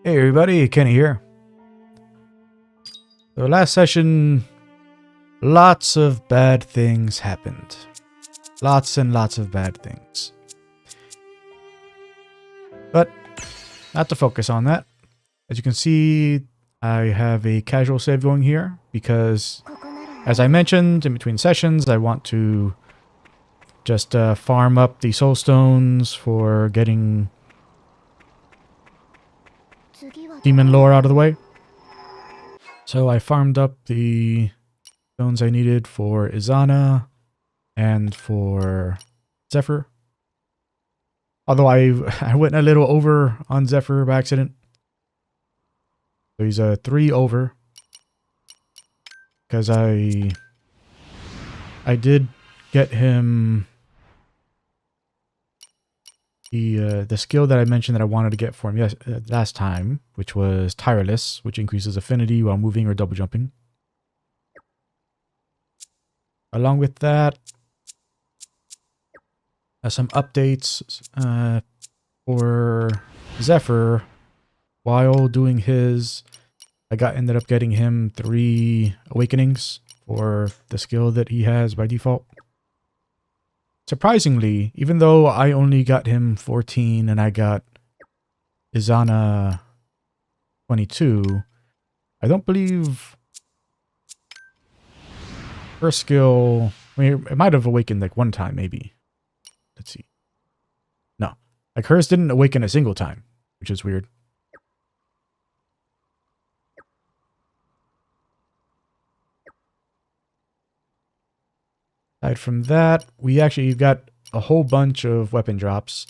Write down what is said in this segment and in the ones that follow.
Hey everybody, Kenny here. The last session, lots of bad things happened. Lots and lots of bad things. But not to focus on that. As you can see, I have a casual save going here because, as I mentioned, in between sessions, I want to just farm up the soul stones for getting demon lore out of the way. So I farmed up the stones I needed for Izana and for Zephyr. Although I went a little over on Zephyr by accident. So he's a 3 over. Because I did get him the skill that I mentioned that I wanted to get for him last time, which was Tireless, which increases affinity while moving or double jumping. Along with that, some updates for Zephyr. While doing his, I ended up getting him 3 awakenings for the skill that he has by default. Surprisingly, even though I only got him 14 and I got Izana 22, I don't believe her skill, I mean, it might have awakened like one time maybe. Let's see. No, like hers didn't awaken a single time, which is weird. Aside from that, we actually got a whole bunch of weapon drops.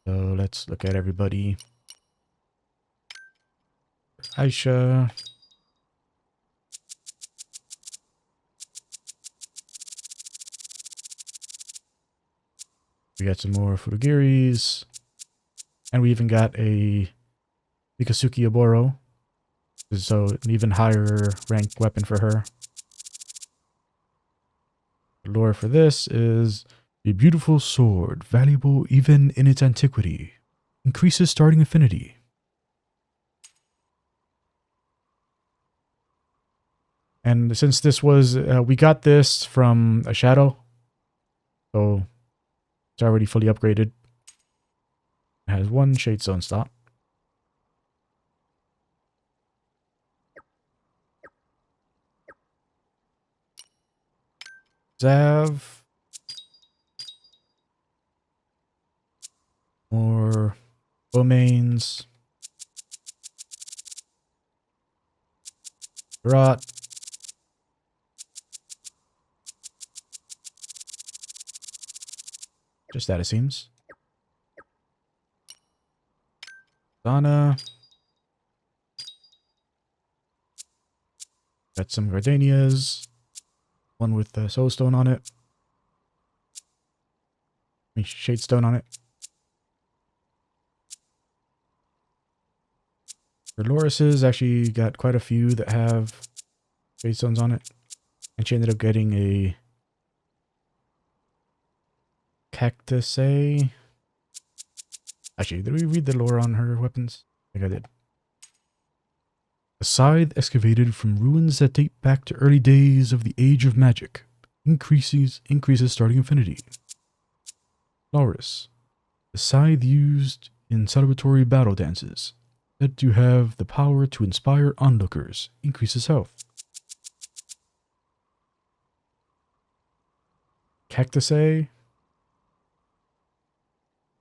So let's look at everybody. Aisha. We got some more Fudogiris. And we even got a Mikasuki Oboro. So an even higher ranked weapon for her. The lore for this is a beautiful sword, valuable even in its antiquity. Increases starting affinity. And since this was, we got this from a shadow. So it's already fully upgraded. It has 1 Shade Stone stock. Zav. More domains. Wrought. Just that it seems. Donna. Got some gardenias. One with the soul stone on it. I mean, shade stone on it. For Loris's, actually got quite a few that have shade stones on it. And she ended up getting a cactus. Actually, did we read the lore on her weapons? I think I did. A scythe excavated from ruins that date back to early days of the Age of Magic. Increases starting affinity. Loris. The scythe used in celebratory battle dances. Said to have the power to inspire onlookers. Increases health. Cactus. A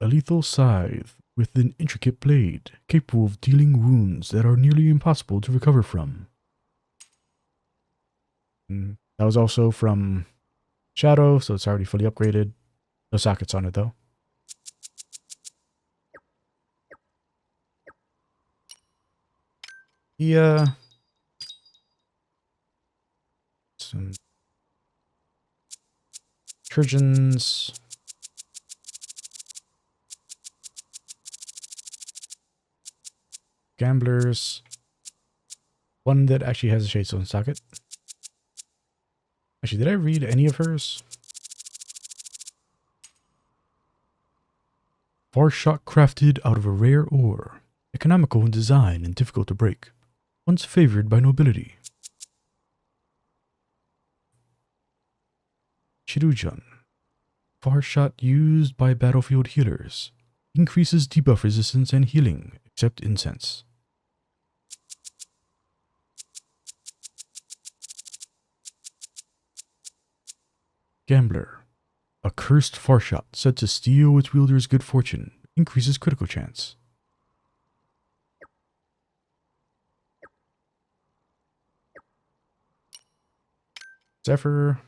lethal scythe with an intricate blade, capable of dealing wounds that are nearly impossible to recover from. And that was also from Shadow, so it's already fully upgraded. No sockets on it though. Yeah. Some Trojans. Gamblers. One that actually has a Shadestone socket. Actually, did I read any of hers? Far shot crafted out of a rare ore. Economical in design and difficult to break. Once favored by nobility. Chirujun. Far shot used by battlefield healers. Increases debuff resistance and healing, except incense. Gambler. A cursed far shot said to steal its wielder's good fortune. Increases critical chance. Zephyr.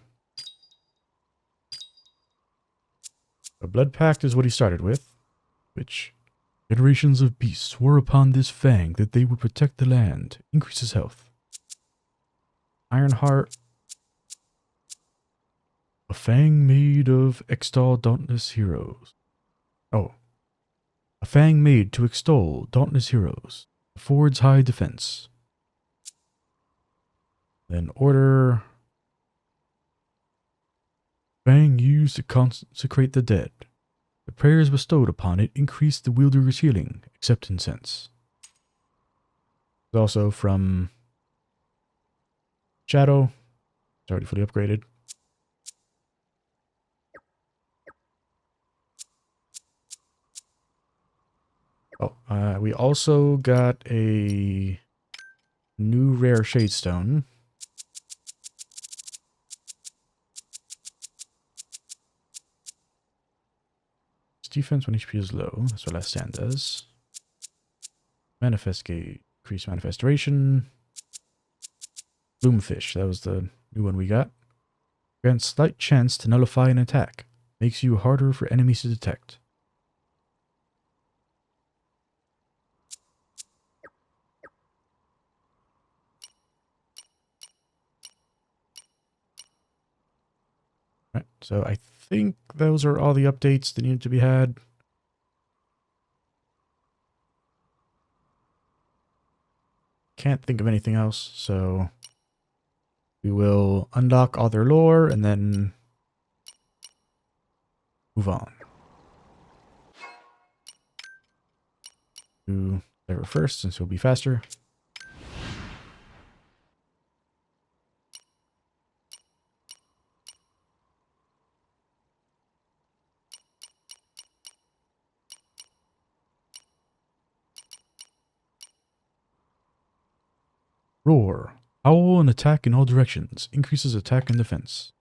A blood pact is what he started with, which generations of beasts swore upon this fang that they would protect the land. Increases health. Ironheart. A fang made of extol dauntless heroes. Oh. A fang made to extol dauntless heroes. Affords high defense. Then order. Fang used to consecrate the dead. The prayers bestowed upon it increased the wielder's healing, except incense. It's also from Shadow. It's already fully upgraded. Oh, we also got a new rare Shadestone. Defense when HP is low. That's what last stand does. Manifest gate. Increase manifest duration. Bloomfish. That was the new one we got. Grants slight chance to nullify an attack. Makes you harder for enemies to detect. Right, so I think those are all the updates that needed to be had. Can't think of anything else, so we will unlock all their lore and then move on. Do server first, since it'll be faster. Roar. Howl and attack in all directions. Increases attack and defense.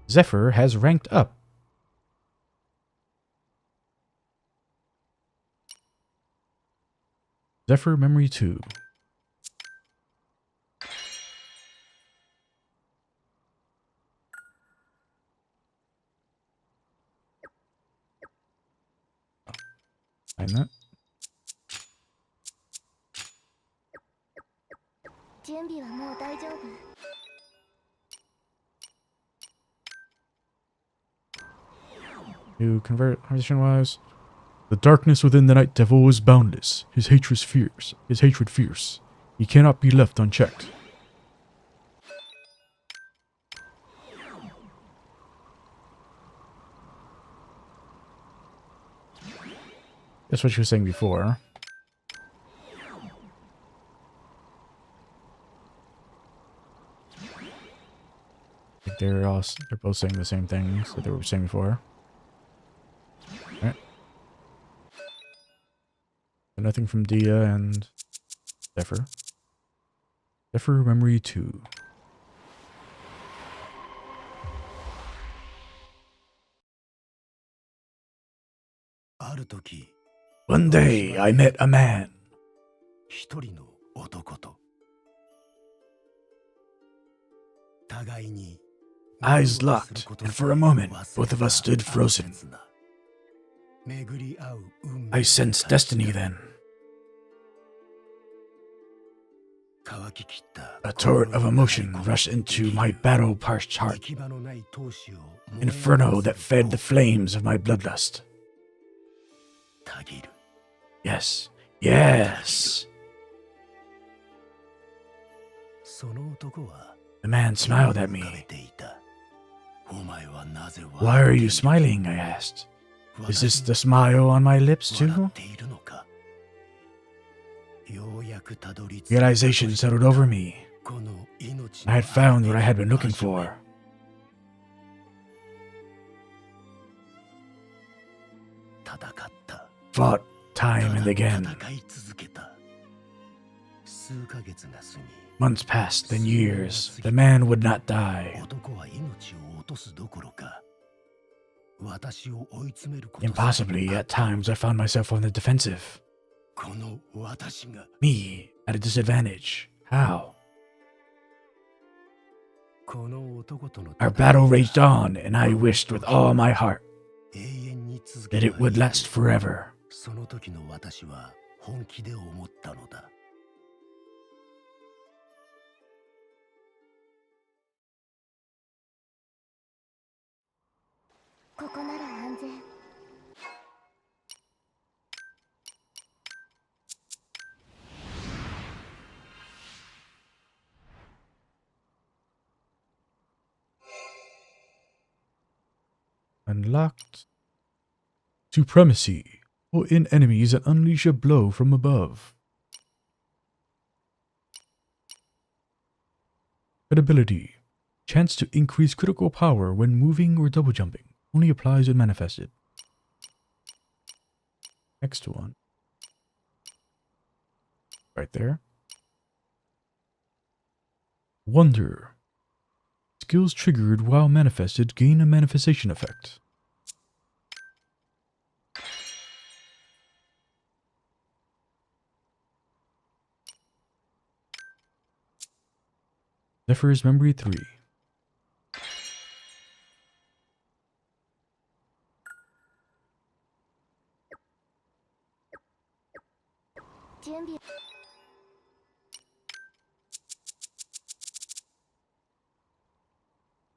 Zephyr has ranked up. Zephyr Memory 2. Find that. To convert conversation-wise, the darkness within the Night Devil is boundless. His hatred fierce. He cannot be left unchecked. That's what she was saying before. I think they're both saying the same things that they were saying before. Alright. So nothing from Dia and Zephyr. Zephyr Memory 2. One day I met a man. Eyes locked, and for a moment, both of us stood frozen. I sensed destiny then. A torrent of emotion rushed into my battle-parched heart. Inferno that fed the flames of my bloodlust. Yes, yes. The man smiled at me. Why are you smiling? I asked. Is this the smile on my lips too? Realization settled over me. I had found what I had been looking for. Fought time and again. Months passed, then years. The man would not die. Impossibly, at times I found myself on the defensive. Me, at a disadvantage. How? Our battle raged on, and I wished with all my heart that it would last forever. Unlocked. Supremacy. Pull in enemies and unleash a blow from above. Credibility. Chance to increase critical power when moving or double jumping. Only applies when manifested. Next one. Right there. Wonder. Skills triggered while manifested gain a manifestation effect. Zephyr's Memory 3.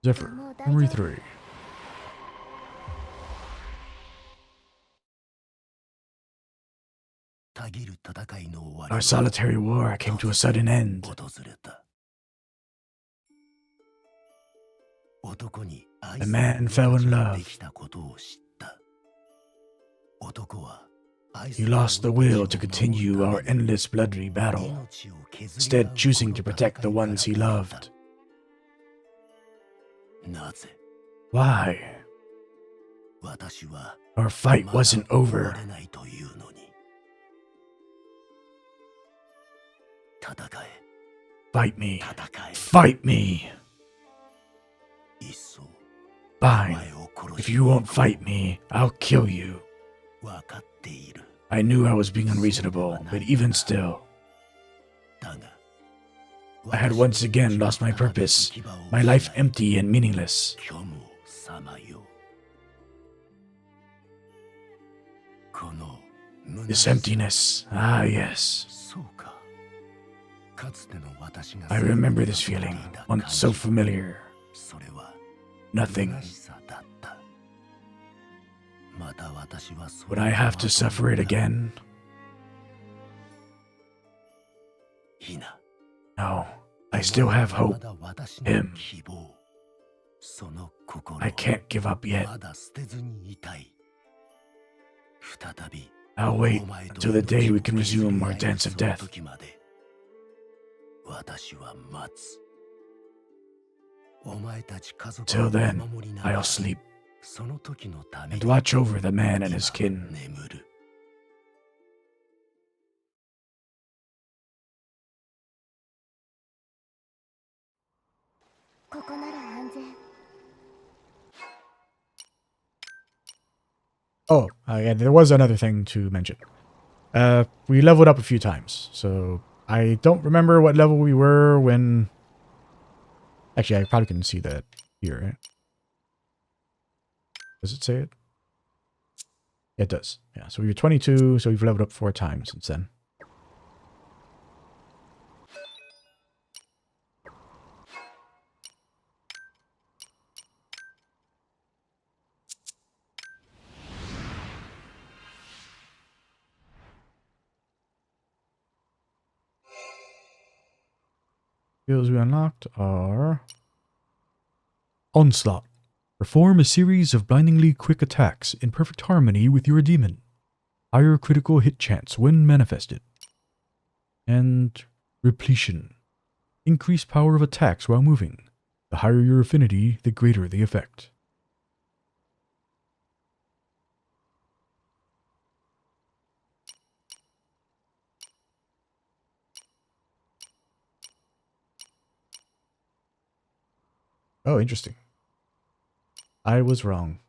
Zephyr, Memory 3. Our solitary war came to a sudden end. The man fell in love. He lost the will to continue our endless bloody battle, instead choosing to protect the ones he loved. Why? Our fight wasn't over. Fight me. Fight me. Fine. If you won't fight me, I'll kill you. I knew I was being unreasonable, but even still, I had once again lost my purpose, my life empty and meaningless. This emptiness, ah yes. I remember this feeling, once so familiar. Nothing. Would I have to suffer it again? No, I still have hope. Him. I can't give up yet. I'll wait until the day we can resume our dance of death. Till then, I'll sleep and watch over the man and his kin. Oh, yeah, there was another thing to mention. We leveled up a few times, so I don't remember what level we were when... Actually, I probably can see that here, right? Does it say it? Yeah, it does. Yeah, so we were 22, so we've leveled up 4 times since then. Skills we unlocked are Onslaught. Perform a series of blindingly quick attacks in perfect harmony with your demon. Higher critical hit chance when manifested. And Repletion. Increase power of attacks while moving. The higher your affinity, the greater the effect. Oh, interesting. I was wrong.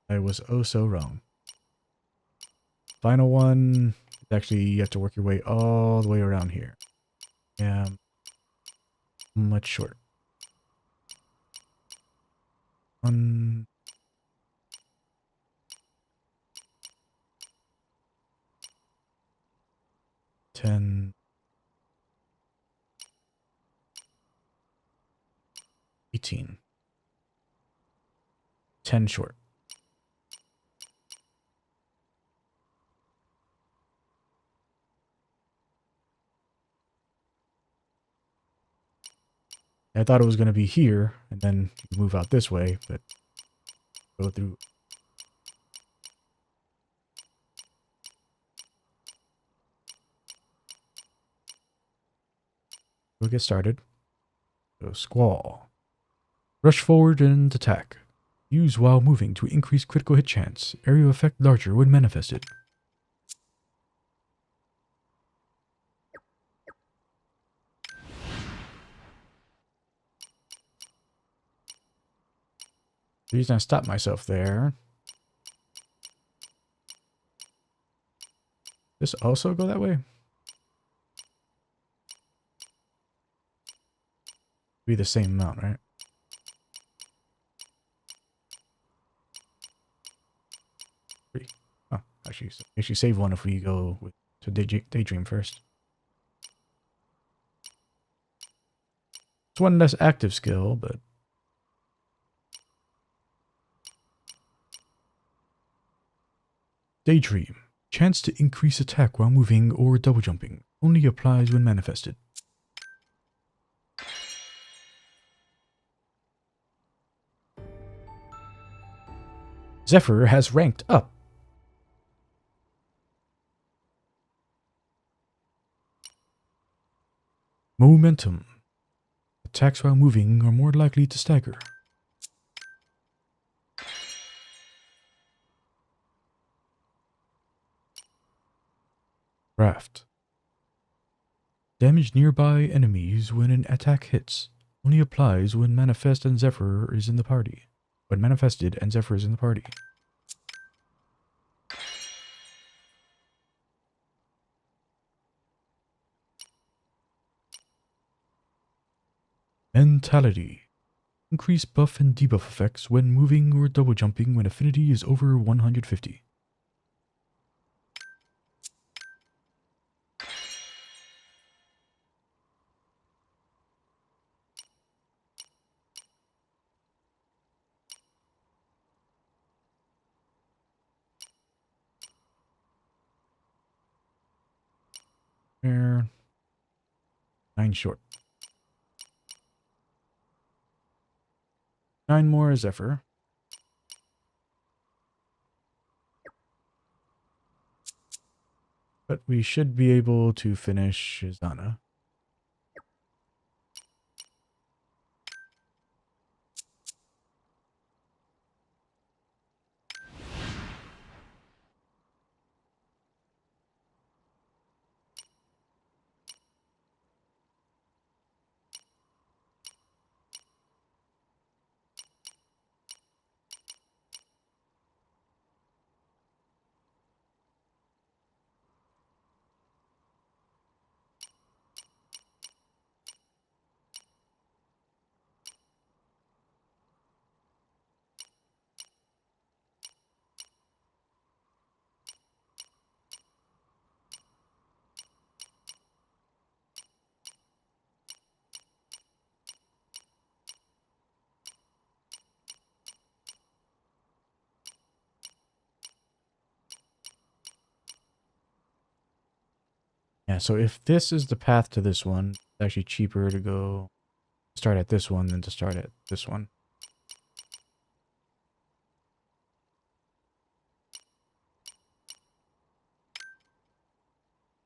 I was oh so wrong. Final one, actually you have to work your way all the way around here. Yeah, much shorter. 1, 10, 18. 10 short. I thought it was going to be here, and then you move out this way, but go through. We'll get started. So Squall. Rush forward and attack. Use while moving to increase critical hit chance. Area of effect larger when manifested. The reason I stopped myself there. This also go that way? Be the same amount, right? Three. Oh, actually save one if we go to Daydream first. It's one less active skill, but Daydream. Chance to increase attack while moving or double jumping. Only applies when manifested. Zephyr has ranked up. Momentum. Attacks while moving are more likely to stagger. Craft. Damage nearby enemies when an attack hits. Only applies when manifest and Zephyr is in the party. When manifested and Zephyr is in the party. Mentality. Increase buff and debuff effects when moving or double jumping when affinity is over 150. There. 9 short. 9 more Zephyr. But we should be able to finish Izana. Yeah, so if this is the path to this one, it's actually cheaper to go start at this one than to start at this one.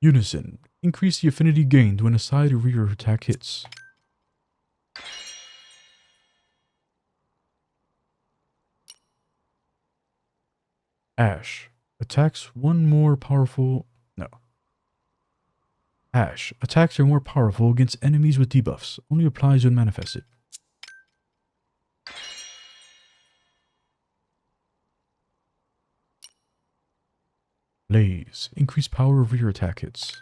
Unison. Increase the affinity gained when a side or rear attack hits. Ash. Attacks one more powerful... No. Ash. Attacks are more powerful against enemies with debuffs. Only applies when manifested. Blaze. Increase power of rear attack hits.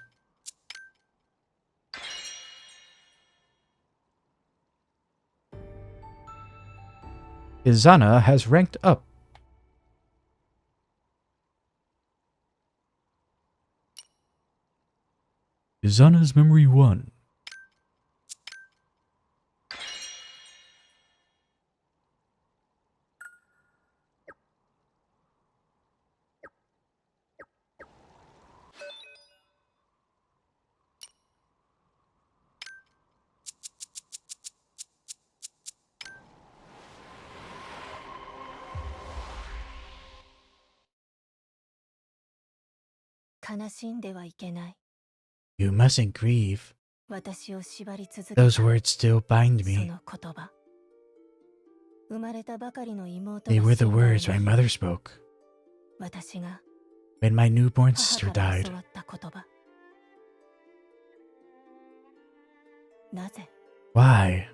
Izana has ranked up. Izana's memory 1. You mustn't grieve. Those words still bind me. They were the words my mother spoke when my newborn sister died. Why?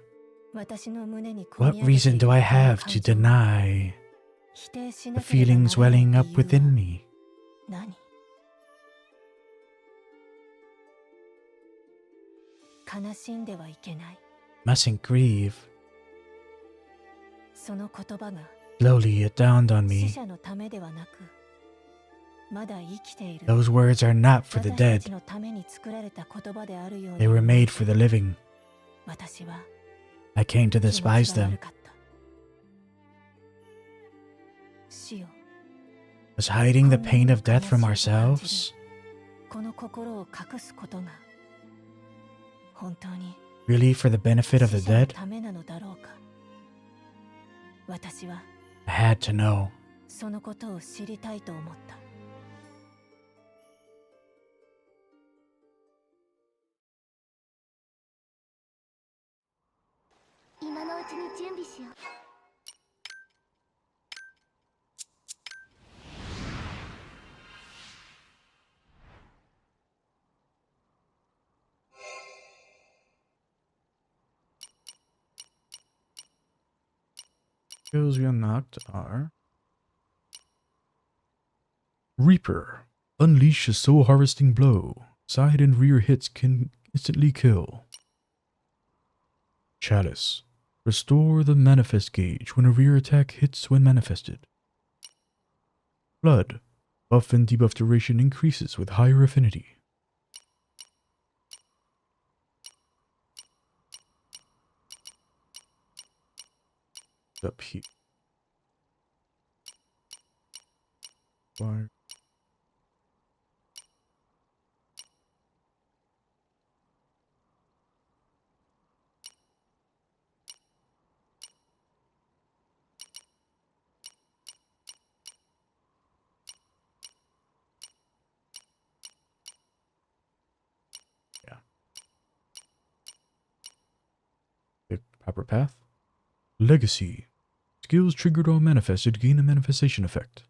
What reason do I have to deny the feelings welling up within me? Mustn't grieve. Slowly it dawned on me. Those words are not for the dead. They were made for the living. I came to despise them. Was hiding the pain of death from ourselves really for the benefit of the dead? I had to know. Skills we unlocked are Reaper. Unleash a soul harvesting blow. Side and rear hits can instantly kill. Chalice. Restore the manifest gauge when a rear attack hits when manifested. Blood. Buff and debuff duration increases with higher affinity. Up here. Fire. Yeah. The proper path. Legacy. Skills triggered or manifested gain a manifestation effect.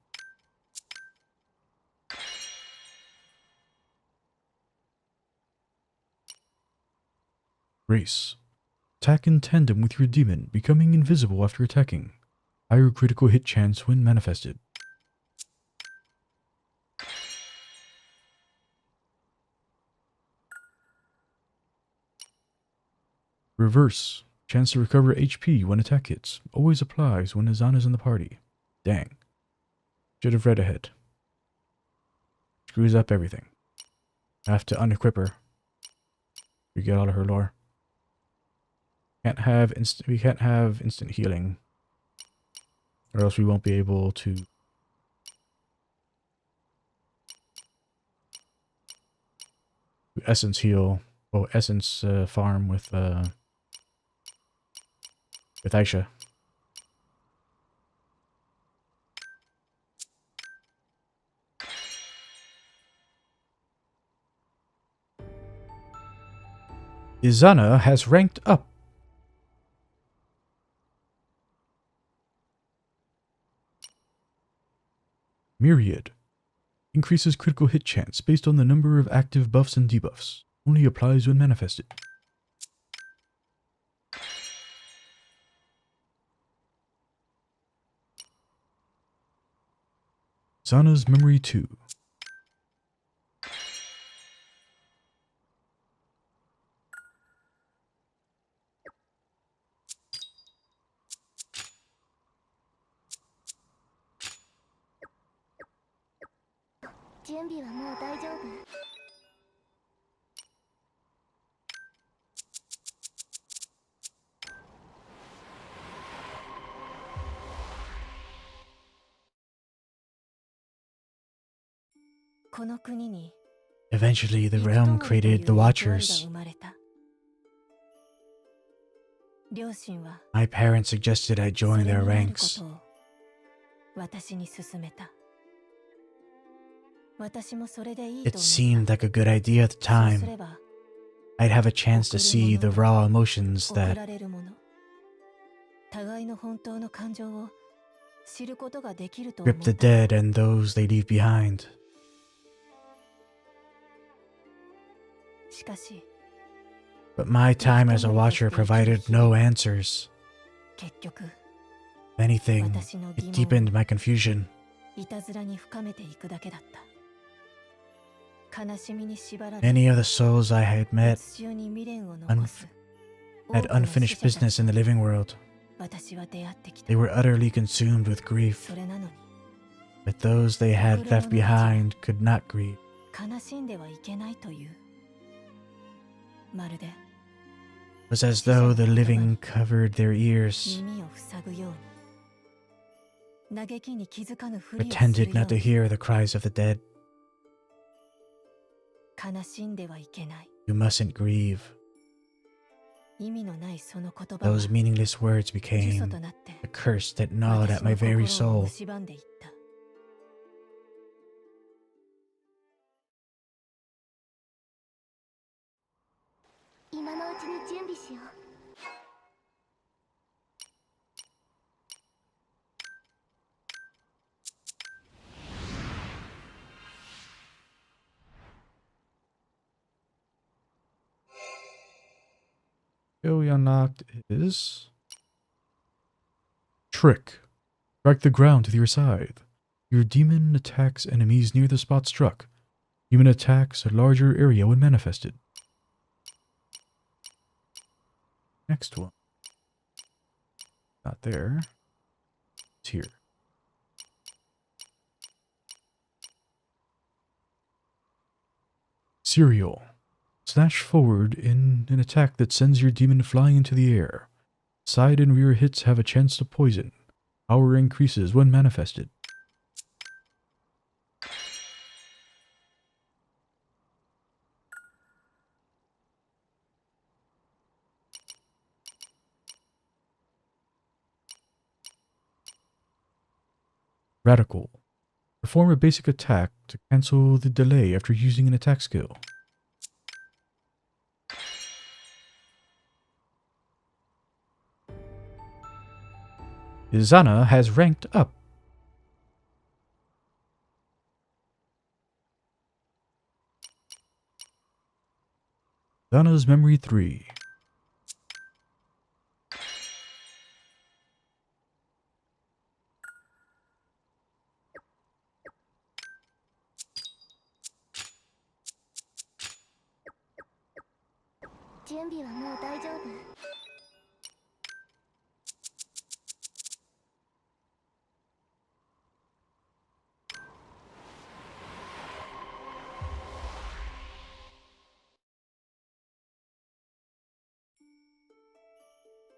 Race. Attack in tandem with your demon, becoming invisible after attacking. Higher critical hit chance when manifested. Reverse. Chance to recover HP when attack hits. Always applies when Izana's in the party. Dang. Should have read ahead. Screws up everything. I have to unequip her. We get all of her lore. We can't have instant healing. Or else we won't be able to essence heal. Oh, essence farm with Aisha. Izana has ranked up. Myriad. Increases critical hit chance based on the number of active buffs and debuffs. Only applies when manifested. Zana's Memory 2. Eventually, the realm created the Watchers. My parents suggested I join their ranks. It seemed like a good idea at the time. I'd have a chance to see the raw emotions that grip the dead and those they leave behind. But my time as a Watcher provided no answers. If anything, it deepened my confusion. Many of the souls I had met had unfinished business in the living world. They were utterly consumed with grief. But those they had left behind could not grieve. It was as though the living covered their ears, pretended not to hear the cries of the dead. You mustn't grieve. Those meaningless words became a curse that gnawed at my very soul. We unlocked is Trick. Strike the ground with your scythe. Your demon attacks enemies near the spot struck. Demon attacks a larger area when manifested. Next one. Not there. It's here. Serial. Slash forward in an attack that sends your demon flying into the air. Side and rear hits have a chance to poison. Power increases when manifested. Radical. Perform a basic attack to cancel the delay after using an attack skill. Izana has ranked up. Izana's Memory 3.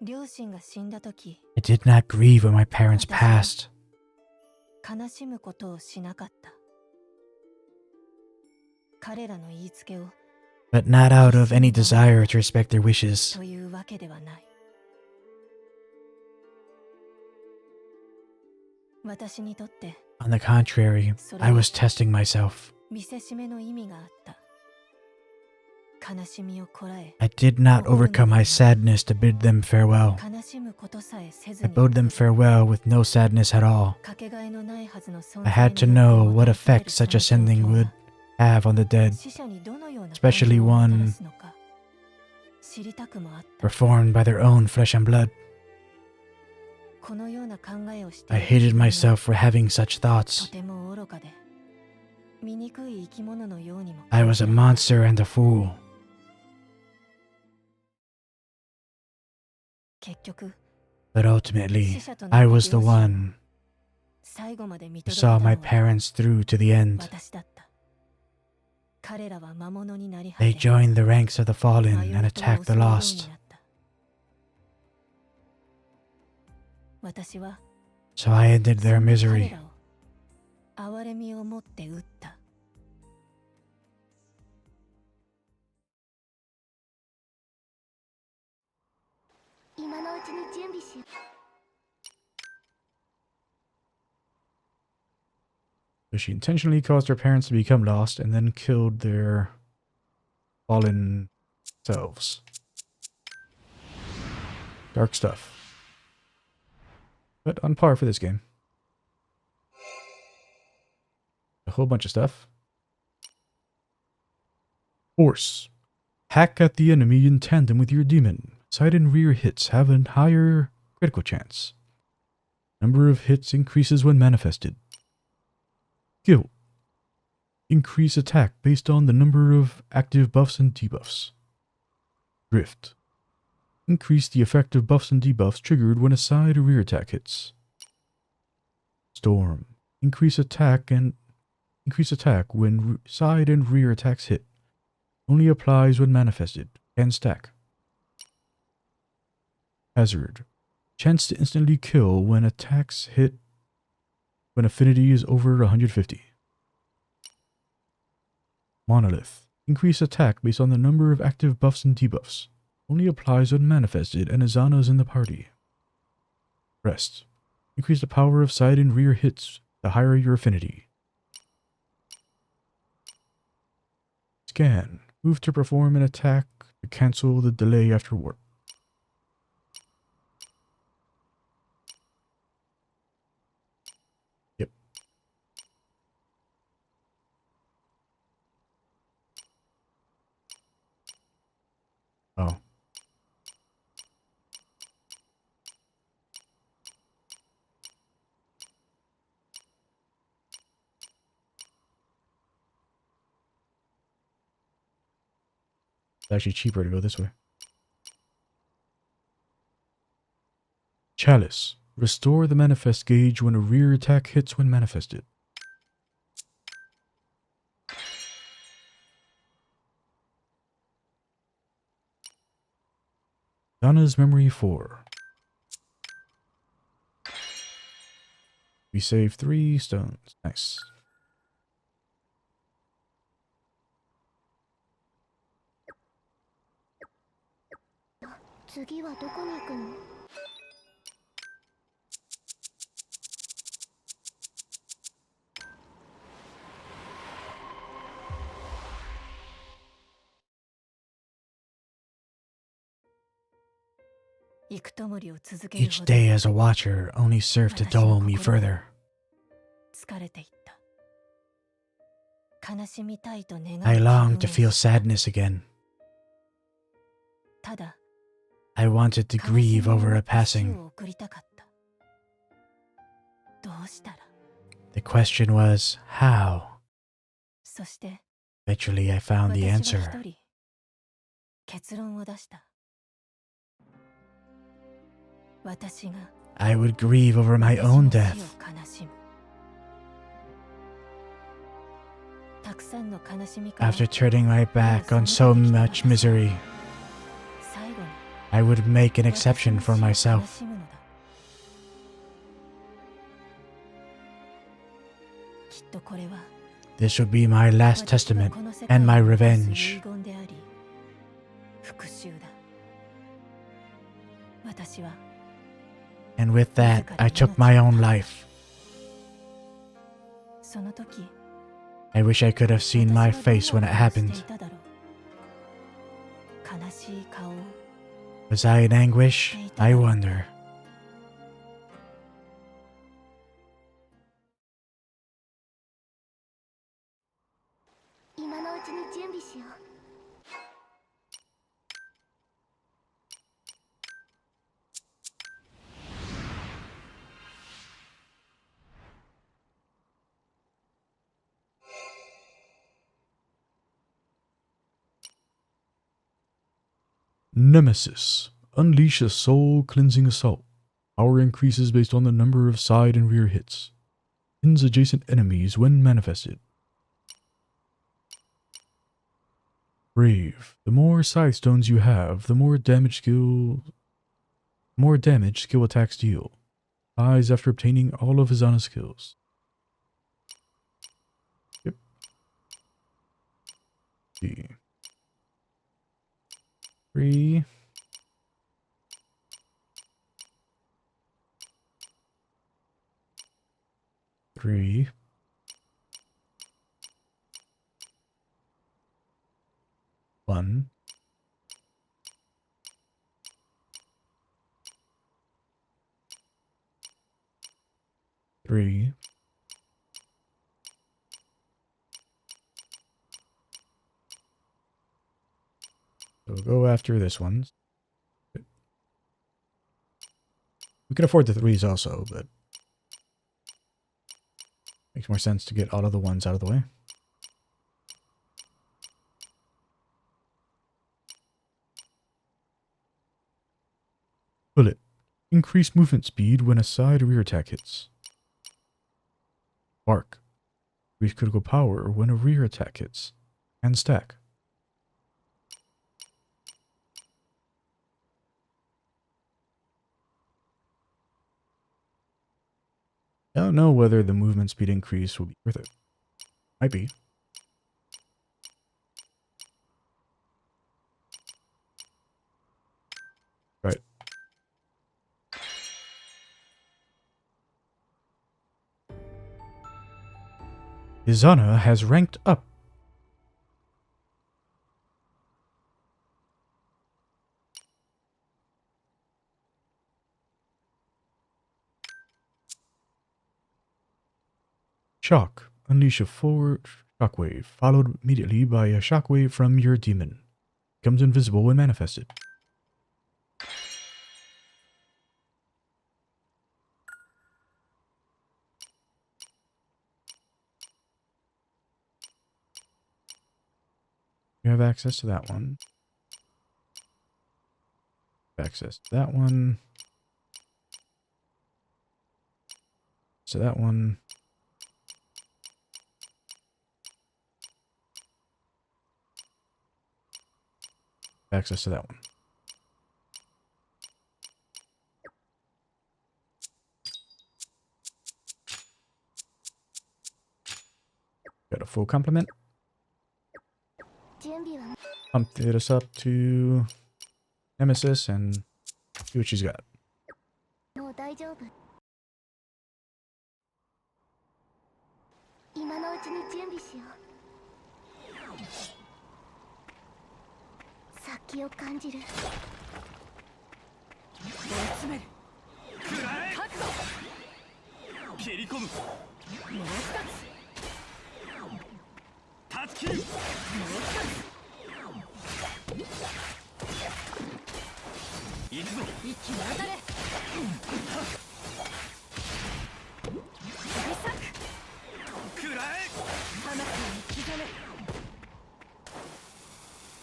I did not grieve when my parents passed. but not out of any desire to respect their wishes. というわけではない。私にとって On the contrary, I was testing myself. 見せしめの意味があった。悲しみをこらえ、 I did not overcome my sadness to bid them farewell. 悲しむことさえせず I に bade them farewell with no sadness at all. かけがえのないはずの存 I 在 had to の know what effect such a sending would have on the dead, 死者にどのような especially 感情をもたら one すのか知りたくもあった。 performed by their own flesh and blood. このような考えをして I いる hated 自分は myself for having such と thoughts. ても愚かで醜い生き物のようにも I was a monster and a fool. 結局 But ultimately, I was the one 最後まで見 who 届けた saw の my は parents through to the end. 私だった。彼らは魔物になり果 They て joined the ranks of the fallen 迷い and と attacked the 襲うように lost. なった。私は So I ended そ their んな彼 misery. らを憐れみを持って撃った。今のうちに準備しよう。 So she intentionally caused her parents to become lost and then killed their fallen selves. Dark stuff. But on par for this game. A whole bunch of stuff. Force. Hack at the enemy in tandem with your demon. Side and rear hits have a higher critical chance. Number of hits increases when manifested. Skill. Increase attack based on the number of active buffs and debuffs. Drift. Increase the effect of buffs and debuffs triggered when a side or rear attack hits. Storm. Increase attack when side and rear attacks hit. Only applies when manifested. Can stack. Hazard. Chance to instantly kill when attacks hit when affinity is over 150. Monolith. Increase attack based on the number of active buffs and debuffs. Only applies when manifested and Izana is in the party. Rest. Increase the power of side and rear hits the higher your affinity. Scan. Move to perform an attack to cancel the delay after warp. Yep. Oh. It's actually cheaper to go this way. Chalice. Restore the manifest gauge when a rear attack hits when manifested. Donna's Memory 4. We save 3 stones. Nice. Each day as a watcher only served to dull me further. 疲れていった。悲しみたいと願う I 自 longed 分 to を feel した。 sadness again. ただ I wanted to 悲しみ grieve を over 持 a った死 passing. を送りたかった。どうしたら The question was, how? そして Eventually I found the 私は answer. 一人結論を出した。私が I would grieve over my 私 own の死を death. 悲しむ。たくさんの悲しみから After turning my back on so much misery, 最後に I would make an 私の exception 死 for を myself. 悲しむのだ。きっとこれは This will be my last testament and my revenge. 私はこの世界に残す遺言であり、復讐だ。私は And with that, I took my own life. その時 I wish I could have seen my 私は face when it どんな顔を happened. していただろう。悲しい顔を Was I in anguish? I wonder. 今のうちに準備しよう。 Nemesis. Unleash a soul-cleansing assault. Power increases based on the number of side and rear hits. Pins adjacent enemies when manifested. Brave. The more scythe stones you have, the more damage skill attacks deal. Dies after obtaining all of Izana's skills. Yep. See. 3. 3. 1. 3. So we'll go after this one. We can afford the 3s also, but makes more sense to get all of the 1s out of the way. Bullet. Increase movement speed when a side or rear attack hits. Bark. Increase critical power when a rear attack hits. And stack. I don't know whether the movement speed increase will be worth it. Might be. Right. Izana has ranked up. Shock. Unleash a forward shockwave, followed immediately by a shockwave from your demon. Becomes invisible when manifested. You have access to that one. Access to that one. So that one. Access to that one. Got a full complement. 準備は Pump this up to Nemesis and see what she's got. もう大丈夫。今のうちに準備しよう。先を感じる。追い詰める。食らえ。覚悟。切り込む。もう一つ。断ち切る。もう一つ。行くぞ。一気に当たれ。指先。食らえ。魂に刻め。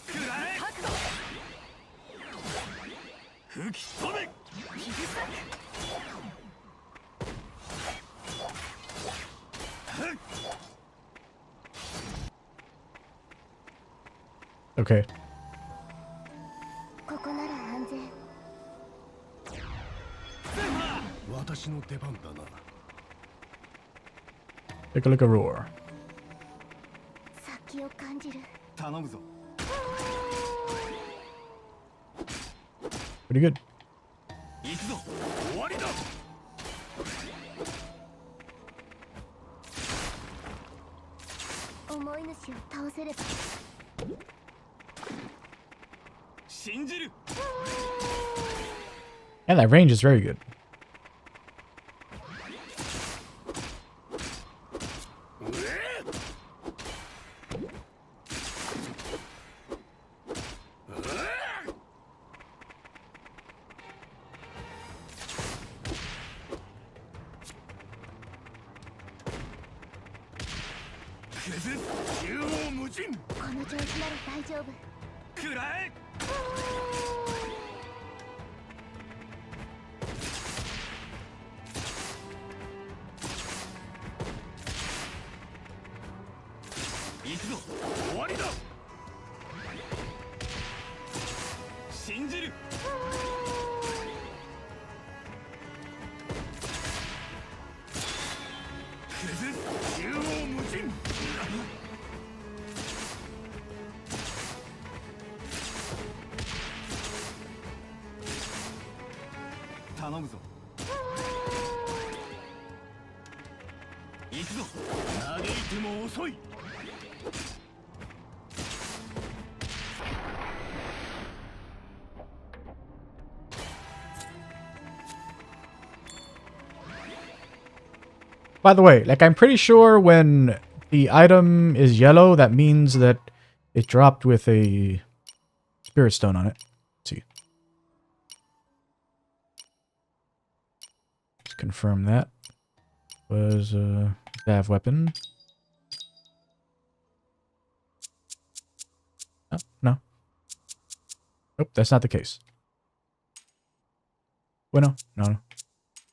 食らえ。覚悟。吹き飛べ。指先。Okay. ここなら安全。私の出番だな。 Take a look at Roar. 先を感じる。頼むぞ。 Pretty good. 行くぞ。終わりだ。思い主を倒せれば。信じる。 And that range is very good.この調子なら大丈夫。くらえ。 行くぞ。終わりだ。信じる。崩す。縦横無尽。頼むぞ。行くぞ。嘆いても遅い。 By the way, like I'm pretty sure when the item is yellow, that means that it dropped with a spirit stone on it. Let's see. Let's confirm that. Was a staff weapon. Oh, no. Nope, that's not the case. Well, no.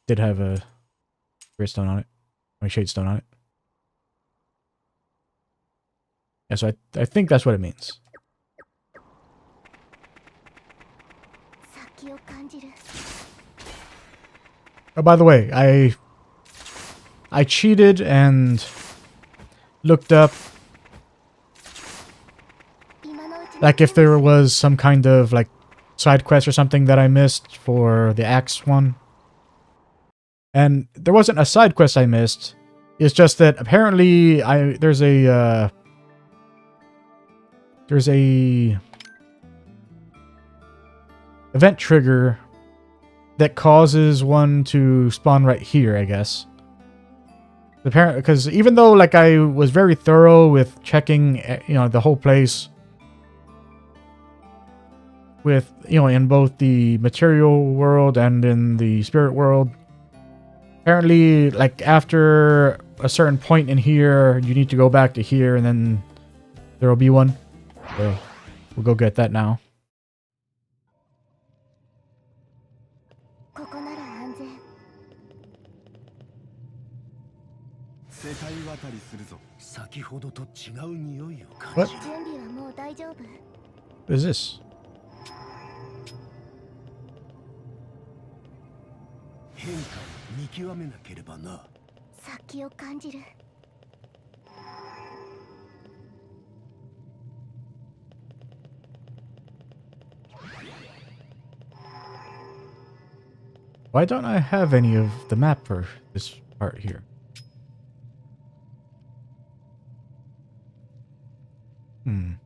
Did have a spirit stone on it. Shade stone on it. Yeah, so I think that's what it means. 先を感じる。 Oh, by the way, I cheated and looked up 今のうちに like if there was some kind of like side quest or something that I missed for the axe one. And there wasn't a side quest I missed. It's just that apparently there's a event trigger that causes one to spawn right here, I guess. Apparently, because even though like I was very thorough with checking, you know, the whole place with, you know, in both the material world and in the spirit world. Apparently, like, after a certain point in here, you need to go back to here, and then there will be one. So, we'll go get that now. ここなら安全。世界渡りするぞ。先ほどと違う匂いを感 What? 準備はもう大丈夫。 What is this? 変化を見極めなければな。先を感じる。 Why don't I have any of the map for this part here? I'm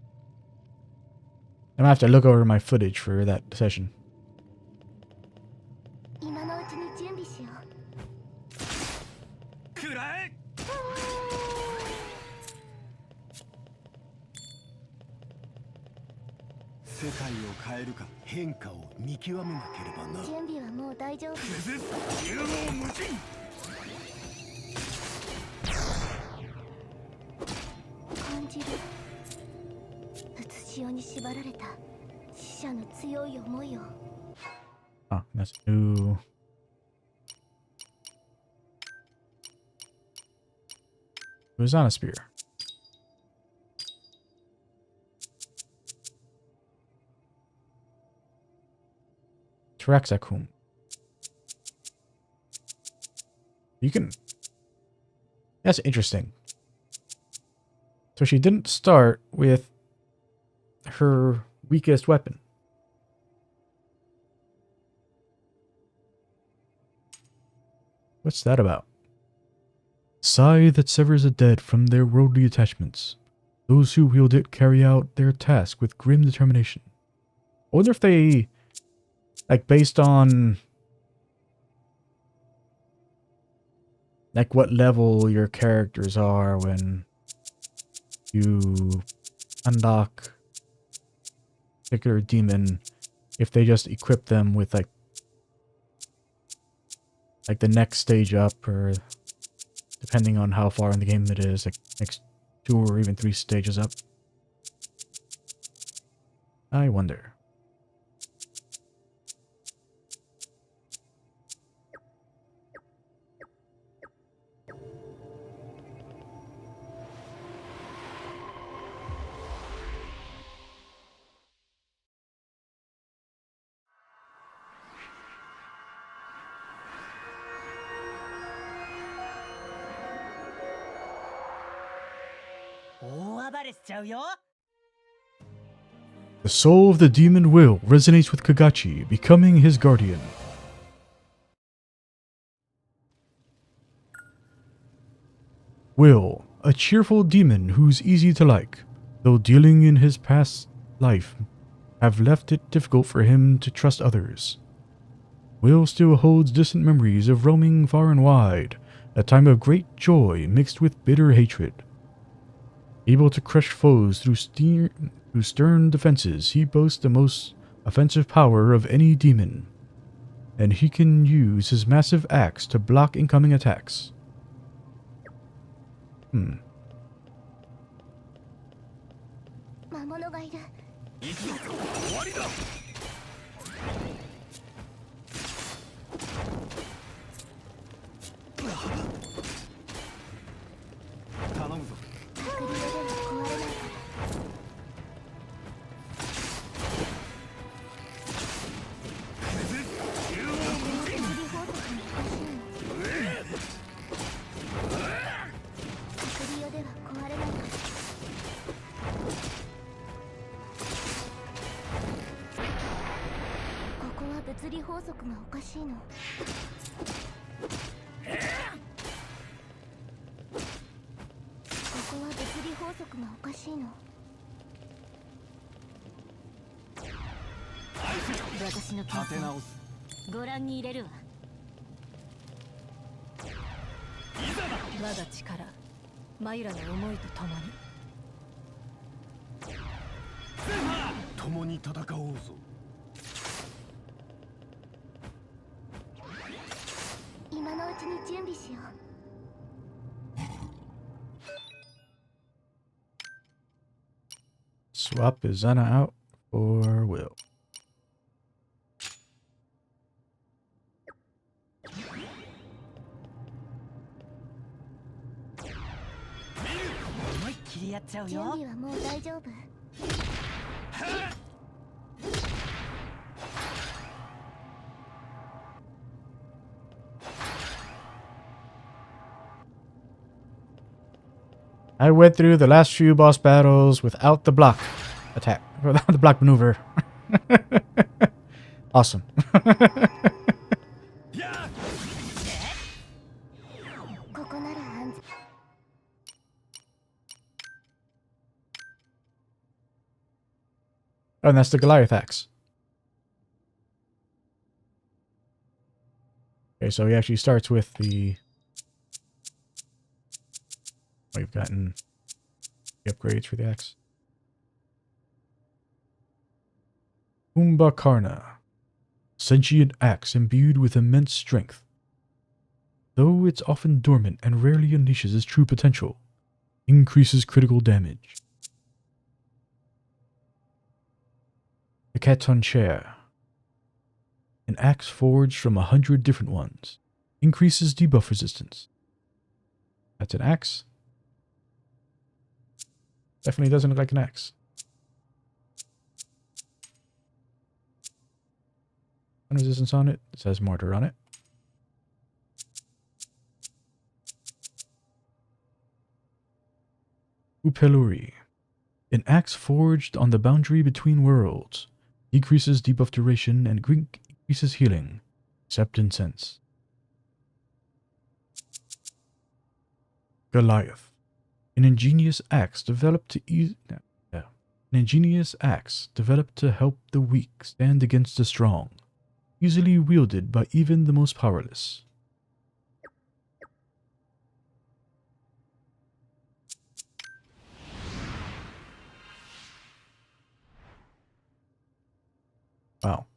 gonna have to look over my footage for that session. 今のうちに準備しよう。くらえ。世界を変えるか。変化を見極めなければな。準備はもう大丈夫。崩す。縦横無尽。感じる。うつしおに縛られた死者の強い思いを。 Oh, that's new. Who's on a spear? Taraxacum. You can... That's interesting. So she didn't start with her weakest weapon. What's that about? Scythe that severs the dead from their worldly attachments. Those who wield it carry out their task with grim determination. I wonder if they, like, based on, like, what level your characters are when you unlock a particular demon, if they just equip them with, like the next stage up, or depending on how far in the game it is, like next 2 or even 3 stages up. I wonder. The soul of the demon Will resonates with Kagachi, becoming his guardian. Will, a cheerful demon who's easy to like, though dealing in his past life have left it difficult for him to trust others. Will still holds distant memories of roaming far and wide, a time of great joy mixed with bitter hatred. Able to crush foes through stern defenses, he boasts the most offensive power of any demon, and he can use his massive axe to block incoming attacks. 魔物がいる。終わりだ。頼むぞ。クリオでは壊れないから。物理法則がおかしいの。ここは物理法則がおかしいの。私の計算ご覧に入れるわ。我が力、マユラの思いとともに。共に戦おうぞ。今のうちに準備しよう。Swap Izana out for Will.準備はもう大丈夫。I went through the last few boss battles without the block attack, without the block maneuver. Awesome. Oh, and that's the Goliath axe. Okay, so he actually starts with the... We've gotten the upgrades for the axe. Umbakarna. Sentient axe imbued with immense strength. Though it's often dormant and rarely unleashes its true potential, increases critical damage. The Katon Chair. An axe forged from 100 different ones. Increases debuff resistance. That's an axe. Definitely doesn't look like an axe. Resistance on it. It says mortar on it. Upeluri. An axe forged on the boundary between worlds. Decreases debuff duration and increases healing. Except incense. Goliath. An ingenious axe developed to help the weak stand against the strong. Easily wielded by even the most powerless. Wow.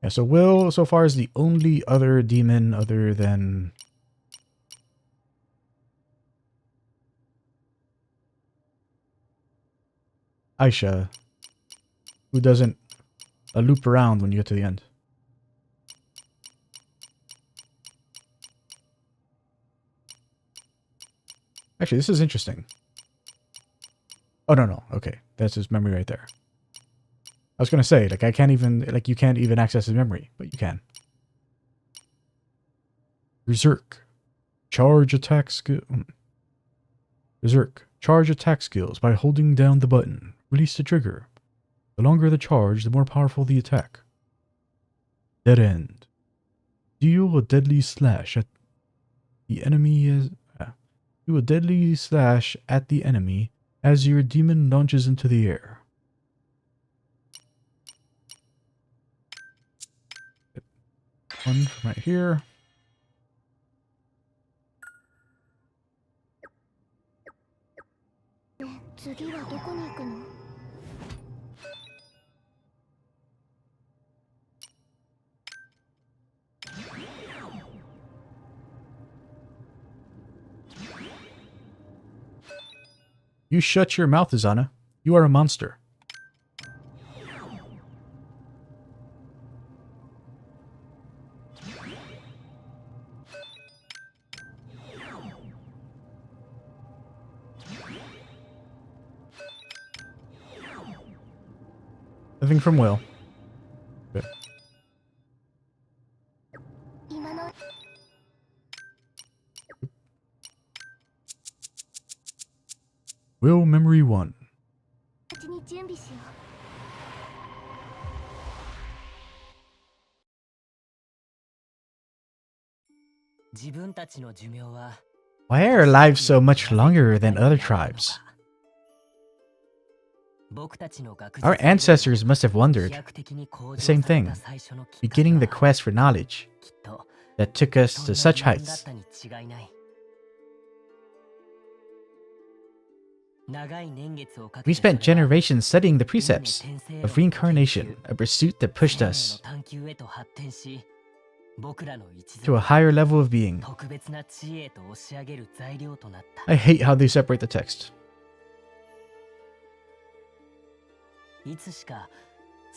Yeah, so Will so far is the only other demon other than Aisha who doesn't loop around when you get to the end. Actually, this is interesting. Oh, no. Okay. That's his memory right there. I was going to say, like, you can't even access his memory, but you can. Berserk. Charge attack skill. Berserk. Charge attack skills by holding down the button. Release the trigger. The longer the charge, the more powerful the attack. Dead end. Deal a deadly slash at the enemy as... do a deadly slash at the enemy as your demon launches into the air. One from right here. You shut your mouth, Izana. You are a monster. Nothing from Will. Good. Will Memory 1. Why are our lives so much longer than other tribes? Our ancestors must have wondered the same thing, beginning the quest for knowledge that took us to such heights. We spent generations studying the precepts of reincarnation, a pursuit that pushed us to a higher level of being. I hate how they separate the text.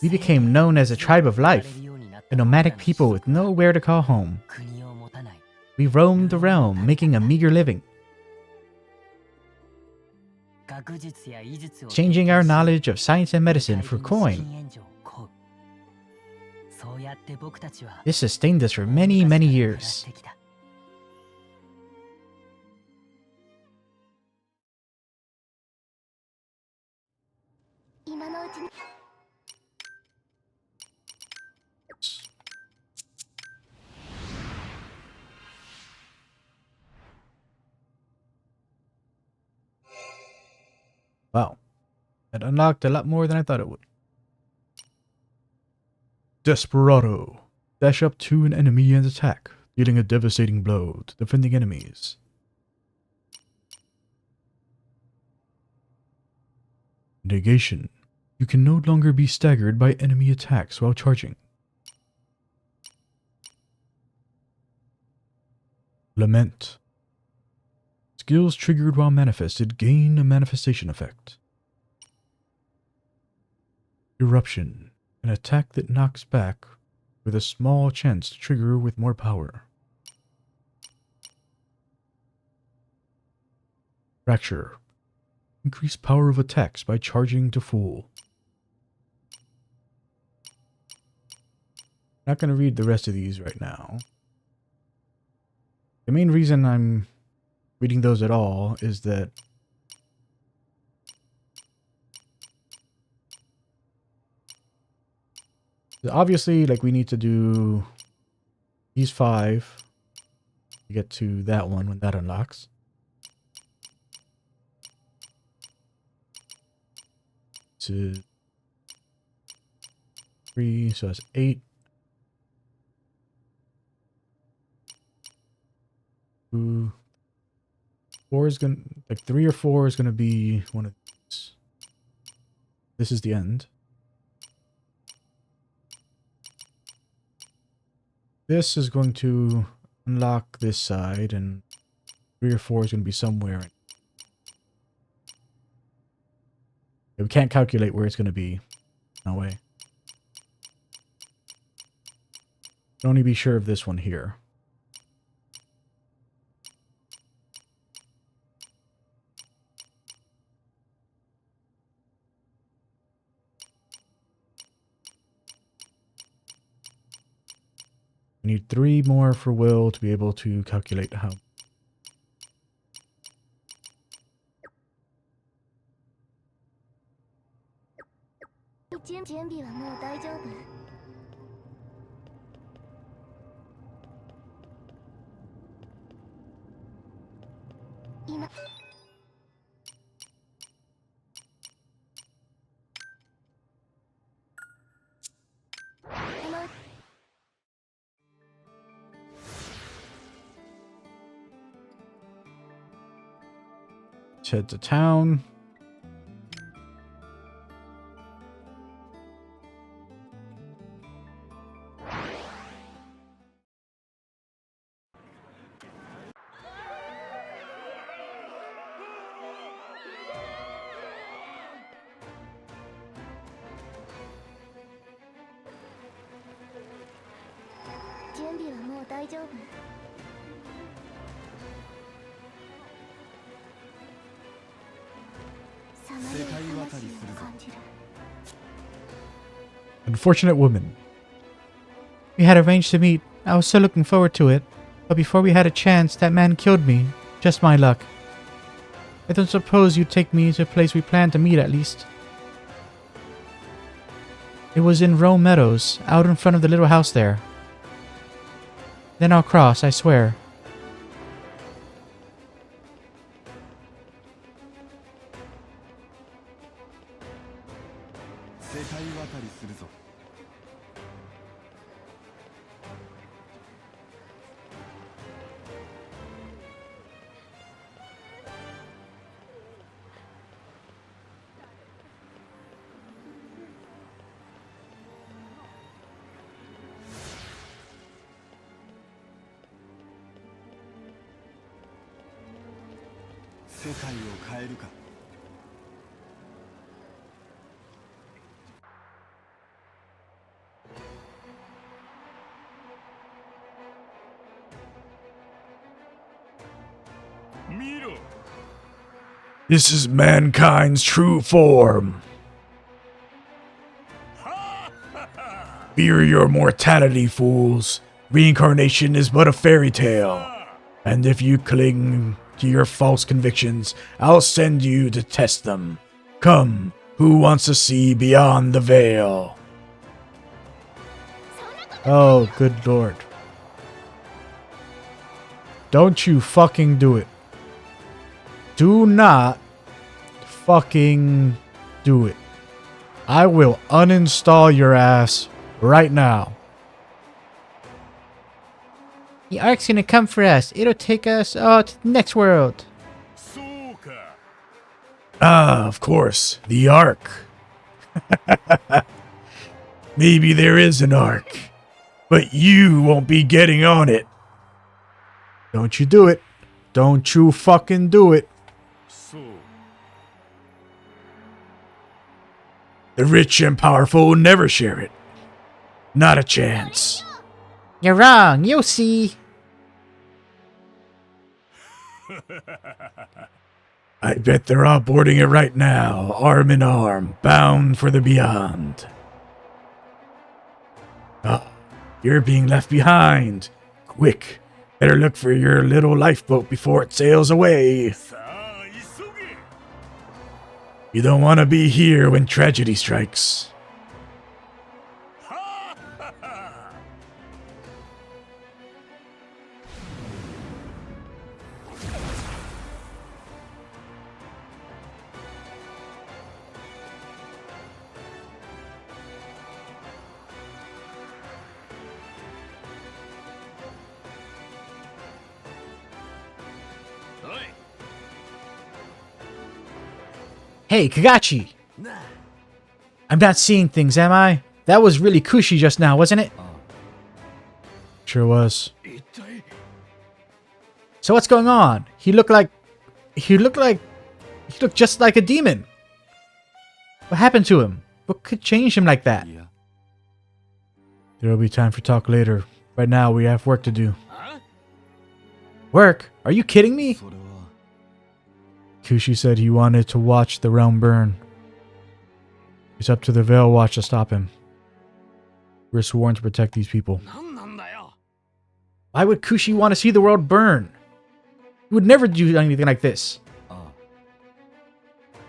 We became known as a tribe of life, a nomadic people with nowhere to call home. We roamed the realm, making a meager living, changing our knowledge of science and medicine for coin. This sustained us for many, many years. Wow. It unlocked a lot more than I thought it would. Desperado. Dash up to an enemy and attack, dealing a devastating blow to defending enemies. Negation. You can no longer be staggered by enemy attacks while charging. Lament. Skills triggered while manifested gain a manifestation effect. Eruption. An attack that knocks back with a small chance to trigger with more power. Fracture. Increase power of attacks by charging to full. Not going to read the rest of these right now. The main reason I'm reading those at all is that obviously, like, we need to do these 5 to get to that one when that unlocks. To 3, so that's 8. 2, 4 is gonna, like, 3 or 4 is gonna be one of these. This is the end. This is going to unlock this side, and 3 or 4 is going to be somewhere. We can't calculate where it's going to be. No way. Can only be sure of this one here. We need 3 more for Will to be able to calculate how. Let's head to town. Unfortunate woman. We had arranged to meet. I was so looking forward to it. But before we had a chance, that man killed me. Just my luck. I don't suppose you'd take me to a place we planned to meet at least. It was in Rome Meadows, out in front of the little house there. Then I'll cross, I swear. This is mankind's true form. Fear your mortality, fools. Reincarnation is but a fairy tale. And if you cling to your false convictions, I'll send you to test them. Come, who wants to see beyond the veil? Oh, good lord. Don't you fucking do it. Do not fucking do it. I will uninstall your ass right now. The Ark's gonna come for us. It'll take us to the next world. Ah, of course, the Ark. Maybe there is an Ark, but you won't be getting on it. Don't you do it. Don't you fucking do it. The rich and powerful will never share it. Not a chance. You're wrong. You'll see. I bet they're all boarding it right now, arm in arm, bound for the beyond. You're being left behind. Quick, better look for your little lifeboat before it sails away. さあ急げ You don't want to be here when tragedy strikes. Hey, Kagachi! I'm not seeing things, am I? That was really cushy just now, wasn't it? Sure was. 一体 So what's going on? He looked just like a demon. What happened to him? What could change him like that? いや There'll be time for talk later. Right now, we have work to do. あ Work? Are you kidding me? それは Kushi said he wanted to watch the realm burn. It's up to the Veil Watch to stop him. We're sworn to protect these people. 何なんだよ Why would Kushi want to see the world burn? He would never do anything like this. あ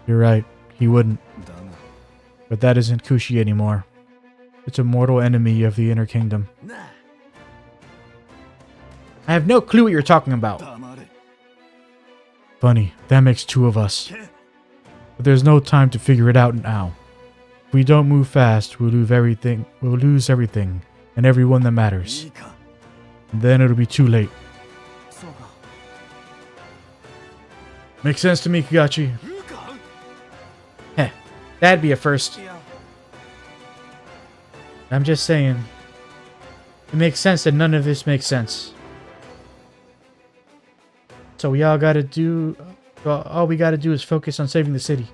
You're right, he wouldn't. だが But that isn't Kushi anymore. It's a mortal enemy of the Inner Kingdom. なあ I have no clue what you're talking about. 黙れ Funny, that makes two of us. け But there's no time to figure it out now. If we don't move fast, we'll lose everything, and everyone that い matters. いか And then it'll be too late. そうか Makes sense to me, Kagachi. うか Heh, that'd be a first. いや I'm just saying. It makes sense that none of this makes sense. So all we gotta do is focus on saving the city.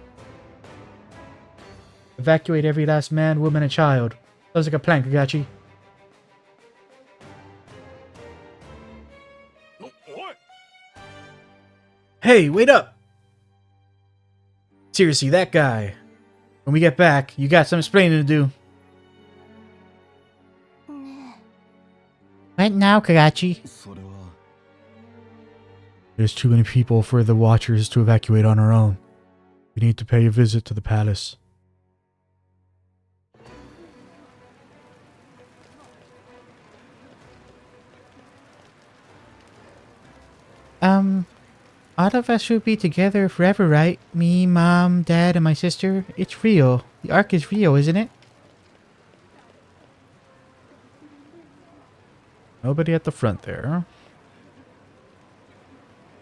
Evacuate every last man, woman, and child. Sounds like a plan, Kagachi. おおい Hey, wait up! Seriously, that guy. When we get back, you got some explaining to do. ね Right now, Kagachi. それは There's too many people for the Watchers to evacuate on our own. We need to pay a visit to the palace. All of us should be together forever, right? Me, Mom, Dad, and my sister. It's real. The arc is real, isn't it? Nobody at the front there.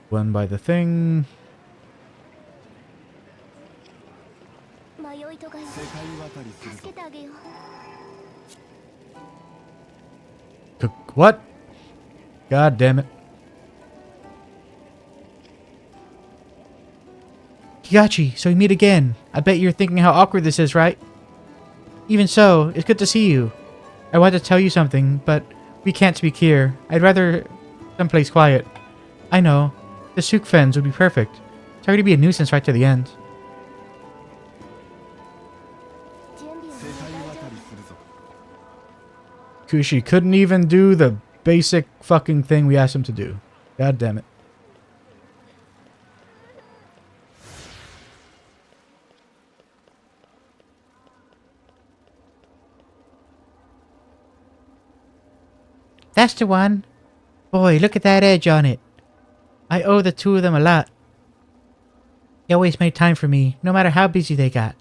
One by the thing. 迷いとがい 世界渡りする 助 ぞ けてあげよう What? God damn it. Higachi, so we meet again. I bet you're thinking how awkward this is, right? Even so, it's good to see you. I want to tell you something, but we can't speak here. I'd rather someplace quiet. I know. The souk fens would be perfect. Sorry to be a nuisance right to the end. 準備は 世界渡りするぞ Kushi couldn't even do the basic fucking thing we asked him to do. God damn it. That's the one. Boy, look at that edge on it. I owe the two of them a lot. They always made time for me, no matter how busy they got.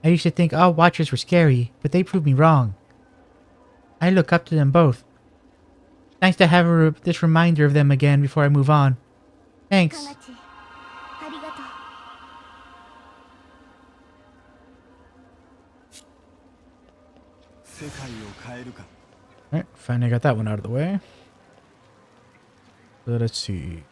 I used to think all Watchers were scary, but they proved me wrong. I look up to them both. Nice to have this reminder of them again before I move on. か Thanks. がちありがとう 世界を変えるか Alright, finally got that one out of the way. So let's see.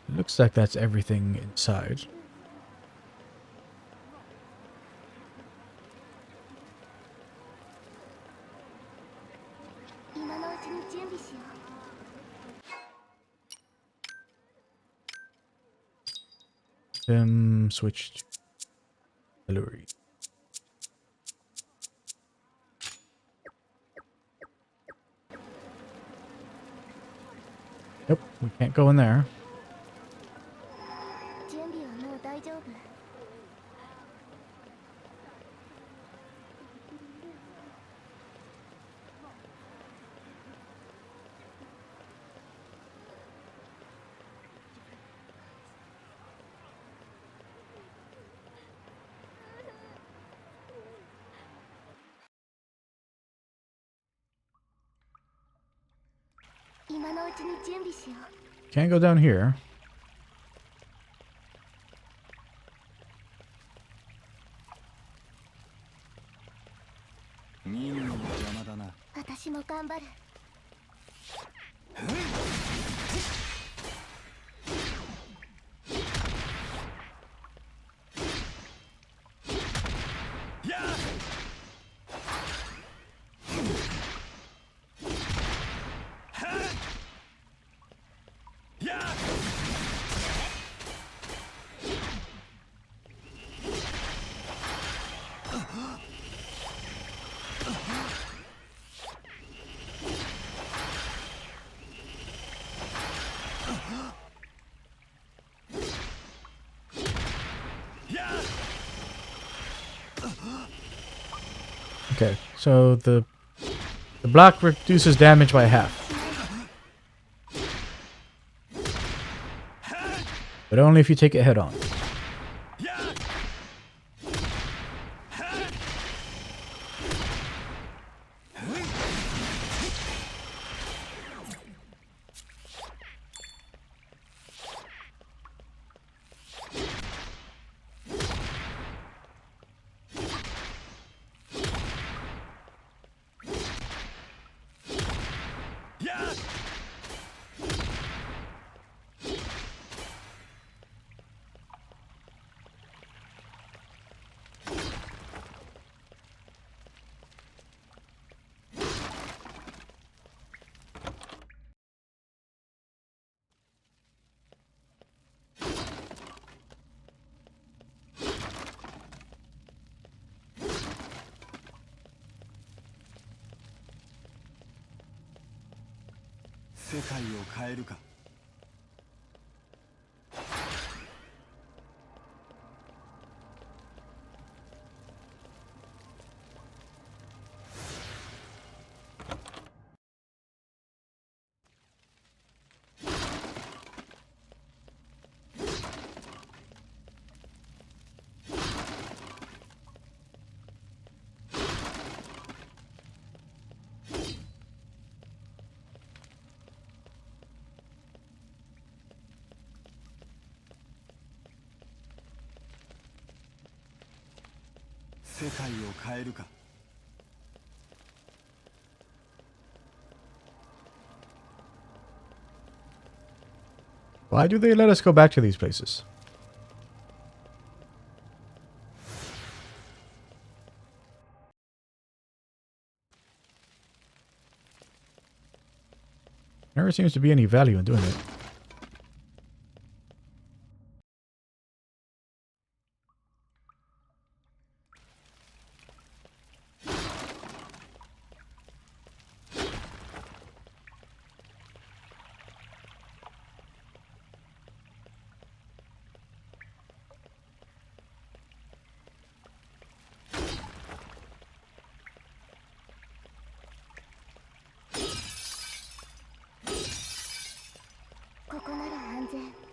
Looks like that's everything inside. Switched. Hillary. Yep, we can't go in there. 準備はもう大丈夫。今のうちに準備しよう。 Can't go down here. 任務の邪魔だな。私も頑張る。やあやあOkay, so the block reduces damage by half. But only if you take it head on. Why do they let us go back to these places? Never seems to be any value in doing it.ここなら安全。